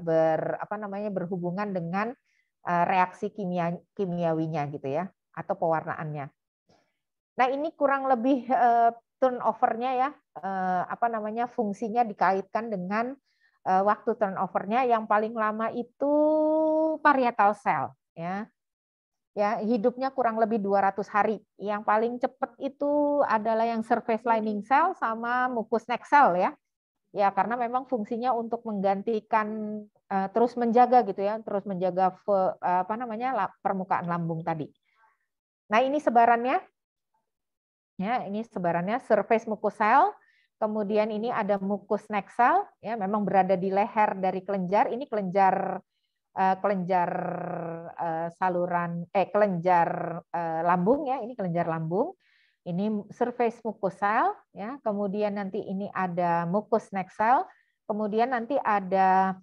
berhubungan dengan reaksi kimiawinya gitu ya, atau pewarnaannya. Nah, ini kurang lebih turnover-nya ya, fungsinya dikaitkan dengan waktu turnover-nya. Yang paling lama itu parietal cell, ya. Ya, hidupnya kurang lebih 200 hari. Yang paling cepat itu adalah yang surface lining cell sama mucus nexal, ya. Ya, karena memang fungsinya untuk menggantikan terus menjaga gitu ya, terus menjaga permukaan lambung tadi. Nah, ini sebarannya. Ya, ini sebarannya surface mucosal. Kemudian ini ada mucus nexal, ya, memang berada di leher dari kelenjar. Ini kelenjar lambung, ya. Ini kelenjar lambung. Ini surface mucosal, ya. Kemudian nanti ini ada mucus nexal. Kemudian nanti ada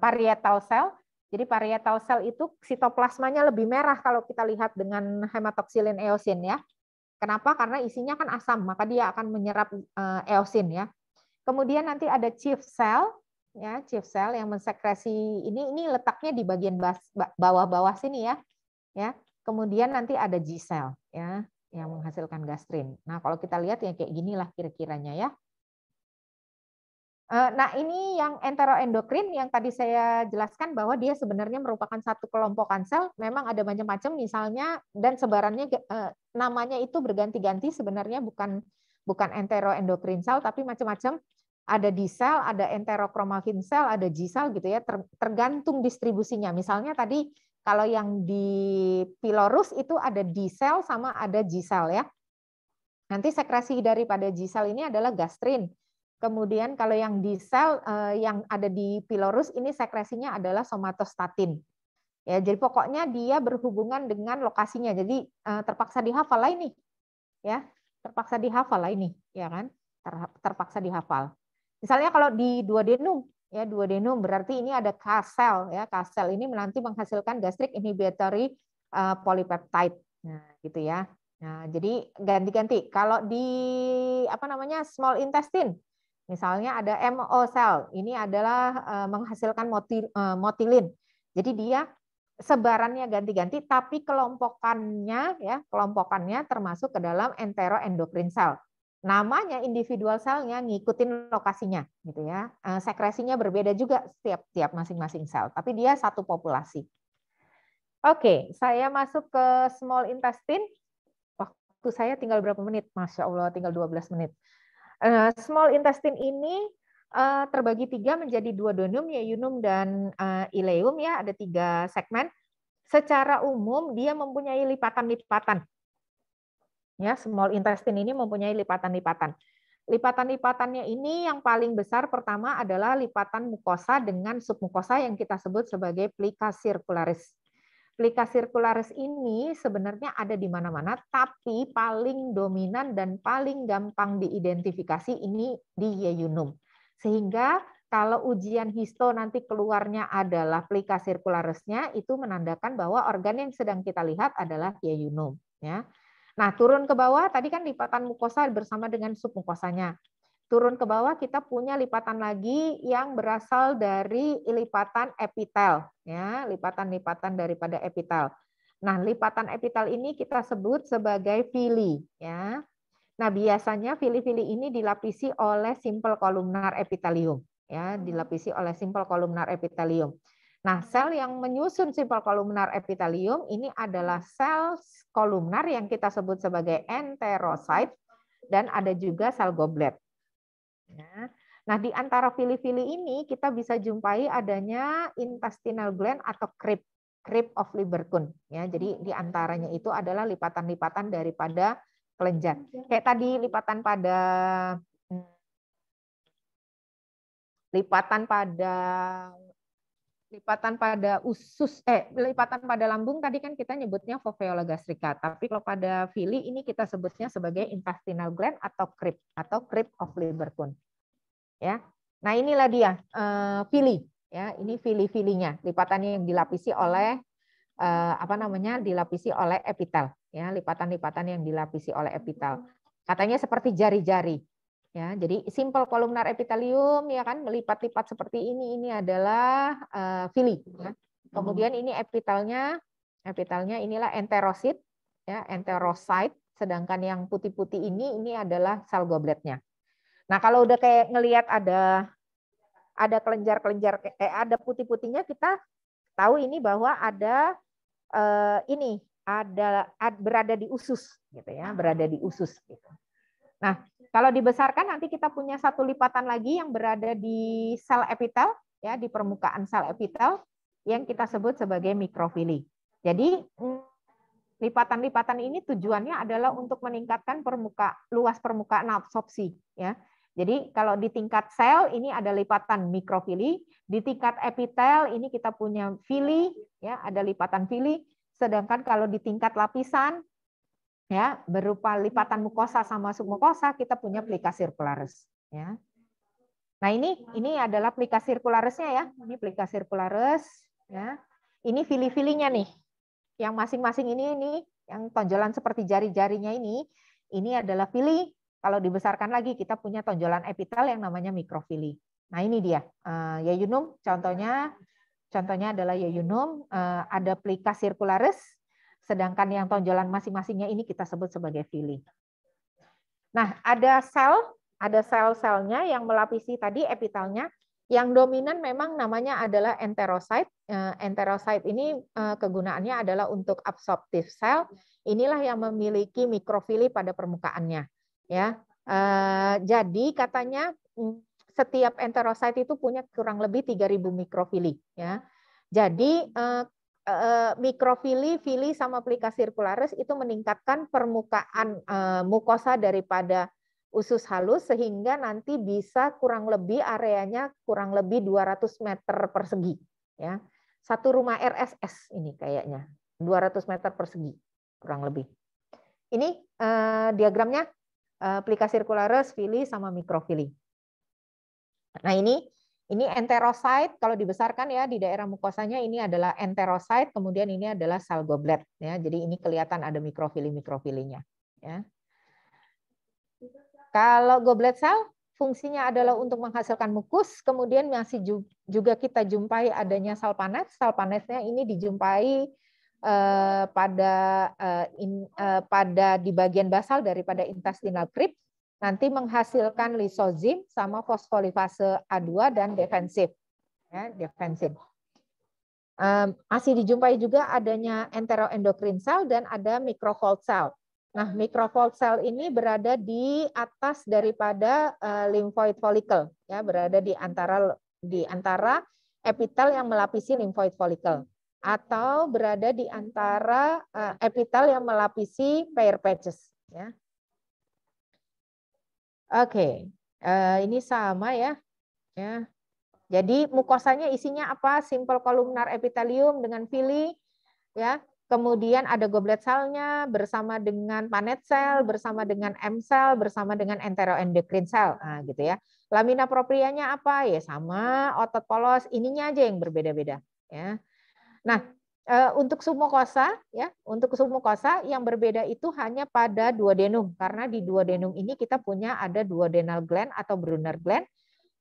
parietal cell. Jadi parietal cell itu sitoplasmanya lebih merah kalau kita lihat dengan hematoxylin eosin ya. Kenapa? Karena isinya kan asam, maka dia akan menyerap eosin ya. Kemudian nanti ada chief cell ya, chief cell yang mensekresi ini letaknya di bagian bawah-bawah sini ya. Ya. Kemudian nanti ada G cell ya yang menghasilkan gastrin. Nah, kalau kita lihat ya kayak ginilah kira-kiranya ya. Nah, ini yang enteroendokrin yang tadi saya jelaskan bahwa dia sebenarnya merupakan satu kelompokan sel, memang ada macam-macam misalnya dan sebarannya namanya itu berganti-ganti sebenarnya bukan enteroendokrin sel tapi macam-macam. Ada D cell, ada enterochromaffin cell, ada G cell gitu ya, tergantung distribusinya. Misalnya tadi kalau yang di pylorus itu ada D cell sama ada G cell ya. Nanti sekresi daripada G cell ini adalah gastrin. Kemudian kalau yang di sel yang ada di pylorus ini sekresinya adalah somatostatin. Ya, jadi pokoknya dia berhubungan dengan lokasinya. Jadi terpaksa dihafal lah ini. Ya, terpaksa dihafal lah ini, ya kan? Terpaksa dihafal. Misalnya kalau di duodenum, ya duodenum berarti ini ada K cell ya. K cell ini nanti menghasilkan gastric inhibitory polypeptide. Nah, gitu ya. Nah, jadi ganti-ganti. Kalau di small intestine misalnya ada MO cell, ini adalah menghasilkan motilin. Jadi dia sebarannya ganti-ganti, tapi kelompokannya termasuk ke dalam enteroendokrin cell. Namanya individual selnya ngikutin lokasinya, gitu ya. Sekresinya berbeda juga tiap masing-masing sel, tapi dia satu populasi. Oke, saya masuk ke small intestine. Waktu saya tinggal berapa menit? Masya Allah, tinggal 12 menit. Small intestine ini terbagi 3 menjadi duodenum, yeyunum, dan ileum ya, ada 3 segmen. Secara umum dia mempunyai lipatan-lipatan. Ya, small intestine ini mempunyai lipatan-lipatan. Lipatan-lipatannya ini yang paling besar pertama adalah lipatan mukosa dengan submukosa yang kita sebut sebagai plica circularis. Plica circularis ini sebenarnya ada di mana-mana, tapi paling dominan dan paling gampang diidentifikasi ini di yeyunum. Sehingga kalau ujian histo nanti keluarnya adalah plica circularisnya, itu menandakan bahwa organ yang sedang kita lihat adalah yeyunum. Ya. Nah, turun ke bawah, tadi kan lipatan mukosa bersama dengan submukosanya. Turun ke bawah kita punya lipatan lagi yang berasal dari lipatan epitel, ya, lipatan-lipatan daripada epitel. Nah, lipatan epitel ini kita sebut sebagai villi, ya. Nah, biasanya villi-villi ini dilapisi oleh simple columnar epithelium, ya, dilapisi oleh simple columnar epithelium. Nah, sel yang menyusun simple columnar epithelium ini adalah sel kolumnar yang kita sebut sebagai enterocyte dan ada juga sel goblet. Nah, di antara villi-villi ini kita bisa jumpai adanya intestinal gland atau crypt of Lieberkühn. Ya, jadi di antaranya itu adalah lipatan-lipatan daripada kelenjar. Kayak tadi lipatan lipatan pada lambung tadi kan kita nyebutnya foveola gastrica, tapi kalau pada villi ini kita sebutnya sebagai intestinal gland atau crypt of Lieberkühn. Ya, nah inilah dia villi, ya ini villi-villinya, lipatannya yang dilapisi oleh dilapisi oleh epitel, ya lipatan-lipatan yang dilapisi oleh epitel. Katanya seperti jari-jari, ya jadi simple columnar epithelium ya kan melipat-lipat seperti ini adalah villi. Ya. Kemudian ini epitelnya inilah enterosit, ya enterocyte, sedangkan yang putih-putih ini adalah sel gobletnya. Nah, kalau udah kayak ngelihat ada kelenjar-kelenjar, ada putih-putihnya, kita tahu ini bahwa ada berada di usus, gitu ya, berada di usus. Gitu. Nah, kalau dibesarkan nanti kita punya satu lipatan lagi yang berada di sel epitel, ya di permukaan sel epitel yang kita sebut sebagai mikrovilli. Jadi lipatan-lipatan ini tujuannya adalah untuk meningkatkan luas permukaan absorpsi, ya. Jadi kalau di tingkat sel ini ada lipatan mikrovilli, di tingkat epitel ini kita punya villi, ya ada lipatan villi. Sedangkan kalau di tingkat lapisan, ya berupa lipatan mukosa sama submukosa kita punya plica circularis. Ya. Nah ini adalah plica circularisnya ya, ini plica circularis. Ya, ini fili-filinya nih. Yang masing-masing ini yang tonjolan seperti jari-jarinya ini adalah fili. Kalau dibesarkan lagi kita punya tonjolan epitel yang namanya mikrofili. Nah ini dia Yeyunum, contohnya adalah Yeyunum, ada plica circularis, sedangkan yang tonjolan masing-masingnya ini kita sebut sebagai fili. Nah ada sel-selnya yang melapisi tadi epitelnya. Yang dominan memang namanya adalah enterocyte. Enterocyte ini kegunaannya adalah untuk absorptive cell. Inilah yang memiliki mikrofili pada permukaannya. Ya, jadi katanya setiap enterocyte itu punya kurang lebih 3.000 mikrofili. Ya, jadi mikrofili, fili sama plica circularis itu meningkatkan permukaan mukosa daripada usus halus sehingga nanti bisa kurang lebih areanya kurang lebih 200 meter persegi. Ya, satu rumah RSS ini kayaknya 200 meter persegi kurang lebih. Ini diagramnya plica circularis, fili sama mikrofili. Nah ini enterocyte kalau dibesarkan ya di daerah mukosanya ini adalah enterocyte, kemudian ini adalah sel goblet ya. Jadi ini kelihatan ada mikrofili-mikrofilinya ya. Kalau goblet cell fungsinya adalah untuk menghasilkan mukus, kemudian masih juga kita jumpai adanya sel panet. Sel panetnya ini dijumpai pada di bagian basal daripada intestinal crypt, nanti menghasilkan lisozim sama fosfolipase A2 dan defensif. Ya, defensif. Masih dijumpai juga adanya enteroendokrin cell dan ada microfold cell. Nah, microfold cell ini berada di atas daripada lymphoid follicle, ya, berada di antara epitel yang melapisi lymphoid follicle, atau berada di antara epitel yang melapisi Peyer's patches. Ya. Oke, ini sama ya. Ya. Jadi mukosanya isinya apa? Simple columnar epithelium dengan fili, ya. Kemudian ada goblet cell-nya bersama dengan panet cell, bersama dengan M cell, bersama dengan enteroendocrine cell. Nah, gitu ya. Lamina proprianya apa? Ya sama, otot polos, ininya aja yang berbeda-beda, ya. Nah, untuk submukosa ya, untuk submukosa yang berbeda itu hanya pada duodenum, karena di duodenum ini kita punya ada duodenal gland atau Brunner gland.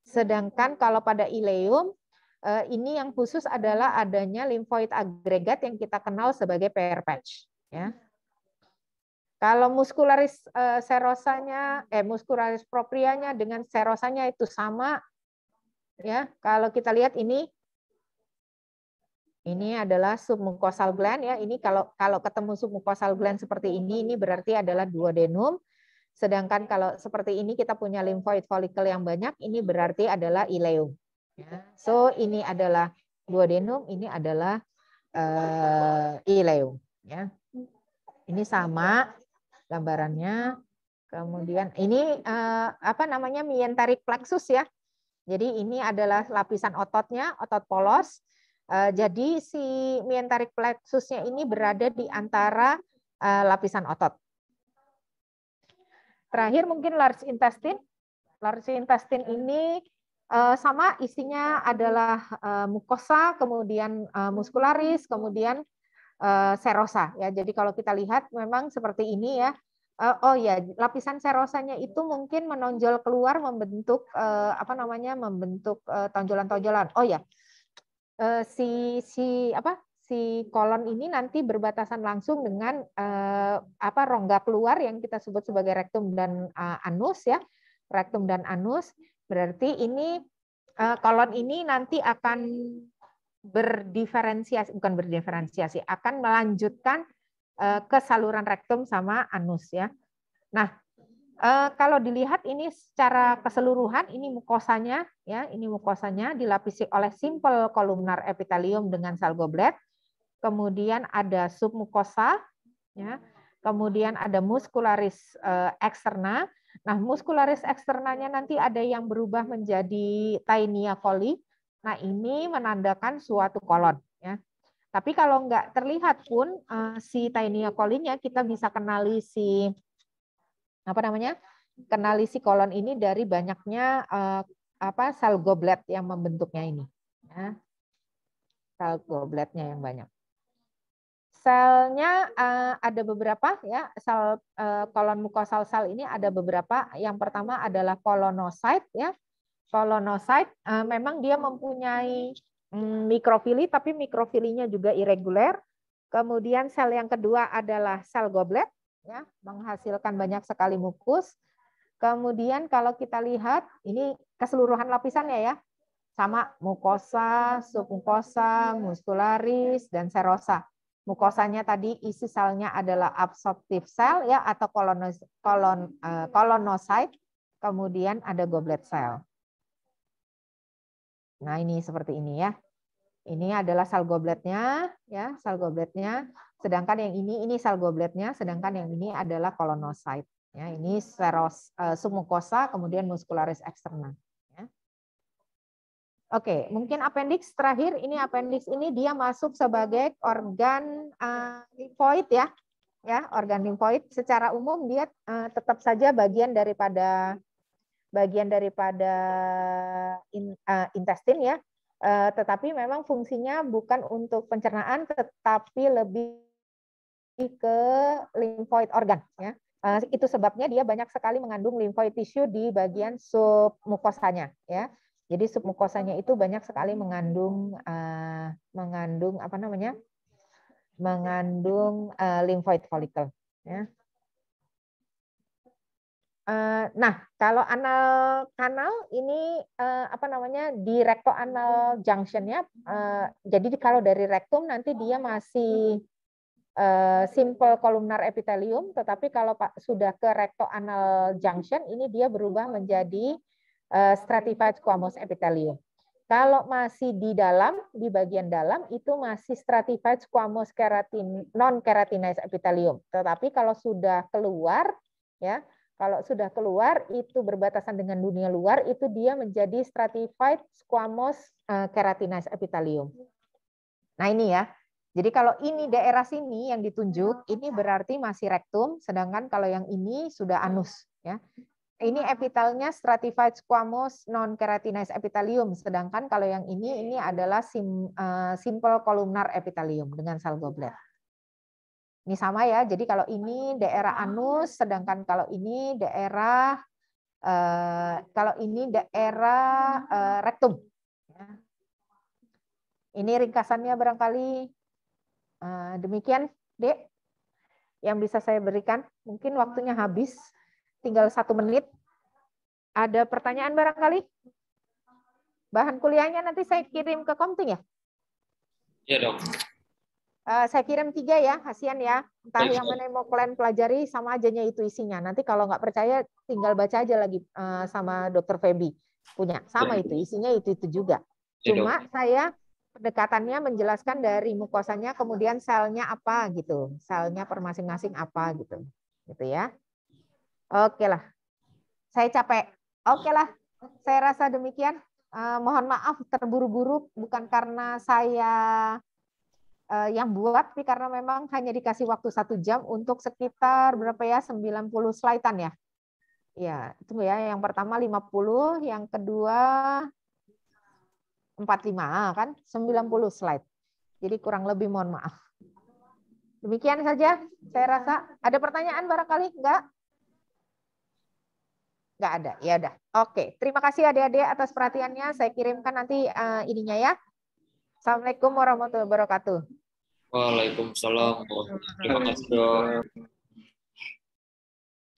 Sedangkan kalau pada ileum ini yang khusus adalah adanya limfoid agregat yang kita kenal sebagai Peyer's patch. Ya. Kalau muscularis serosanya, muscularis proprianya dengan serosanya itu sama. Ya, kalau kita lihat ini adalah submucosal gland ya. Ini kalau ketemu submucosal gland seperti ini berarti adalah duodenum. Sedangkan kalau seperti ini kita punya lymphoid follicle yang banyak, ini berarti adalah ileum. Ya. So ini adalah duodenum, ini adalah ileum. Ya. Ini sama gambarannya. Kemudian ini apa namanya mesenteric plexus ya. Jadi ini adalah lapisan ototnya, otot polos. Jadi si mesenteric plexusnya ini berada di antara lapisan otot. Terakhir mungkin large intestine. Large intestine ini sama isinya adalah mukosa, kemudian muscularis, kemudian serosa. Ya, jadi kalau kita lihat memang seperti ini ya. Oh ya, lapisan serosanya itu mungkin menonjol keluar membentuk apa namanya, membentuk tonjolan-tonjolan. Oh ya, si kolon ini nanti berbatasan langsung dengan rongga keluar yang kita sebut sebagai rektum dan anus ya, rektum dan anus. Berarti ini kolon ini nanti akan akan melanjutkan ke saluran rektum sama anus ya. Nah, kalau dilihat ini secara keseluruhan ini mukosanya ya, ini mukosanya dilapisi oleh simple columnar epithelium dengan sel goblet. Kemudian ada submukosa ya. Kemudian ada muscularis externa. Nah, muscularis externanya nanti ada yang berubah menjadi tinea coli. Nah, ini menandakan suatu kolon ya. Tapi kalau nggak terlihat pun si tinea coli-nya kita bisa kenali si kenali si kolon ini dari banyaknya sel goblet yang membentuknya ini. Ya. sel gobletnya yang banyak. Selnya ada beberapa ya, sel kolon mukosal sel ini ada beberapa. Yang pertama adalah kolonosit ya. Kolonosit memang dia mempunyai mikrofili, tapi mikrofilinya juga irregular. Kemudian sel yang kedua adalah sel goblet ya, menghasilkan banyak sekali mukus. Kemudian kalau kita lihat ini keseluruhan lapisannya ya. Sama mukosa, submukosa, muscularis dan serosa. Mukosanya tadi isi selnya adalah absorptive cell ya atau kolonosit, kemudian ada goblet cell. Nah, ini seperti ini ya. Ini adalah sel gobletnya ya, sel gobletnya. Sedangkan yang ini sel gobletnya, sedangkan yang ini adalah kolonosit. Ya, ini submukosa, kemudian muscularis externa. Oke, mungkin appendix terakhir. Ini appendix ini dia masuk sebagai organ limfoid ya. Ya, organ limfoid secara umum dia tetap saja bagian daripada intestin ya. Tetapi memang fungsinya bukan untuk pencernaan tetapi lebih ke limfoid organ ya. Itu sebabnya dia banyak sekali mengandung limfoid tissue di bagian submukosanya ya. Jadi submukosanya itu banyak sekali mengandung lymphoid follicle. Ya. Nah, kalau anal kanal ini di rectoanal junctionnya. Jadi kalau dari rektum nanti dia masih simple columnar epithelium, tetapi kalau sudah ke rectoanal junction ini dia berubah menjadi stratified squamous epithelium. Kalau masih di dalam, di bagian dalam itu masih stratified squamous non-keratinized epithelium. Tetapi kalau sudah keluar, ya, kalau sudah keluar itu berbatasan dengan dunia luar itu dia menjadi stratified squamous keratinized epithelium. Nah ini ya. Jadi kalau ini daerah sini yang ditunjuk, ini berarti masih rektum, sedangkan kalau yang ini sudah anus, ya. Ini epitelnya stratified squamous non-keratinized epithelium, sedangkan kalau yang ini adalah simple columnar epithelium dengan sel goblet. Ini sama ya, jadi kalau ini daerah anus, sedangkan kalau ini daerah rektum. Ini ringkasannya barangkali demikian, Dek, yang bisa saya berikan. Mungkin waktunya habis. Tinggal 1 menit. Ada pertanyaan barangkali? Bahan kuliahnya nanti saya kirim ke Komting ya? Iya, Dok. Saya kirim 3 ya, Hasian ya. Entah yang mana yang mau kalian pelajari, sama ajanya itu isinya. Nanti kalau nggak percaya, tinggal baca aja lagi sama Dr. Feby. Punya, sama itu, isinya itu juga. Cuma saya pendekatannya menjelaskan dari mukosanya, kemudian selnya apa gitu. Selnya per masing-masing apa gitu. Gitu ya. Oke lah, saya capek. Oke lah, saya rasa demikian. Mohon maaf terburu-buru, bukan karena saya yang buat, tapi karena memang hanya dikasih waktu 1 jam untuk sekitar berapa ya, 90 slide-an ya. Ya, itu ya. Yang pertama 50, yang kedua 45 kan, 90 slide. Jadi kurang lebih mohon maaf. Demikian saja, saya rasa. Ada pertanyaan barangkali? Enggak? Nggak ada, ya udah. Oke, terima kasih adik-adik atas perhatiannya. Saya kirimkan nanti ininya ya. Assalamualaikum warahmatullahi wabarakatuh. Waalaikumsalam. Terima kasih, Dok.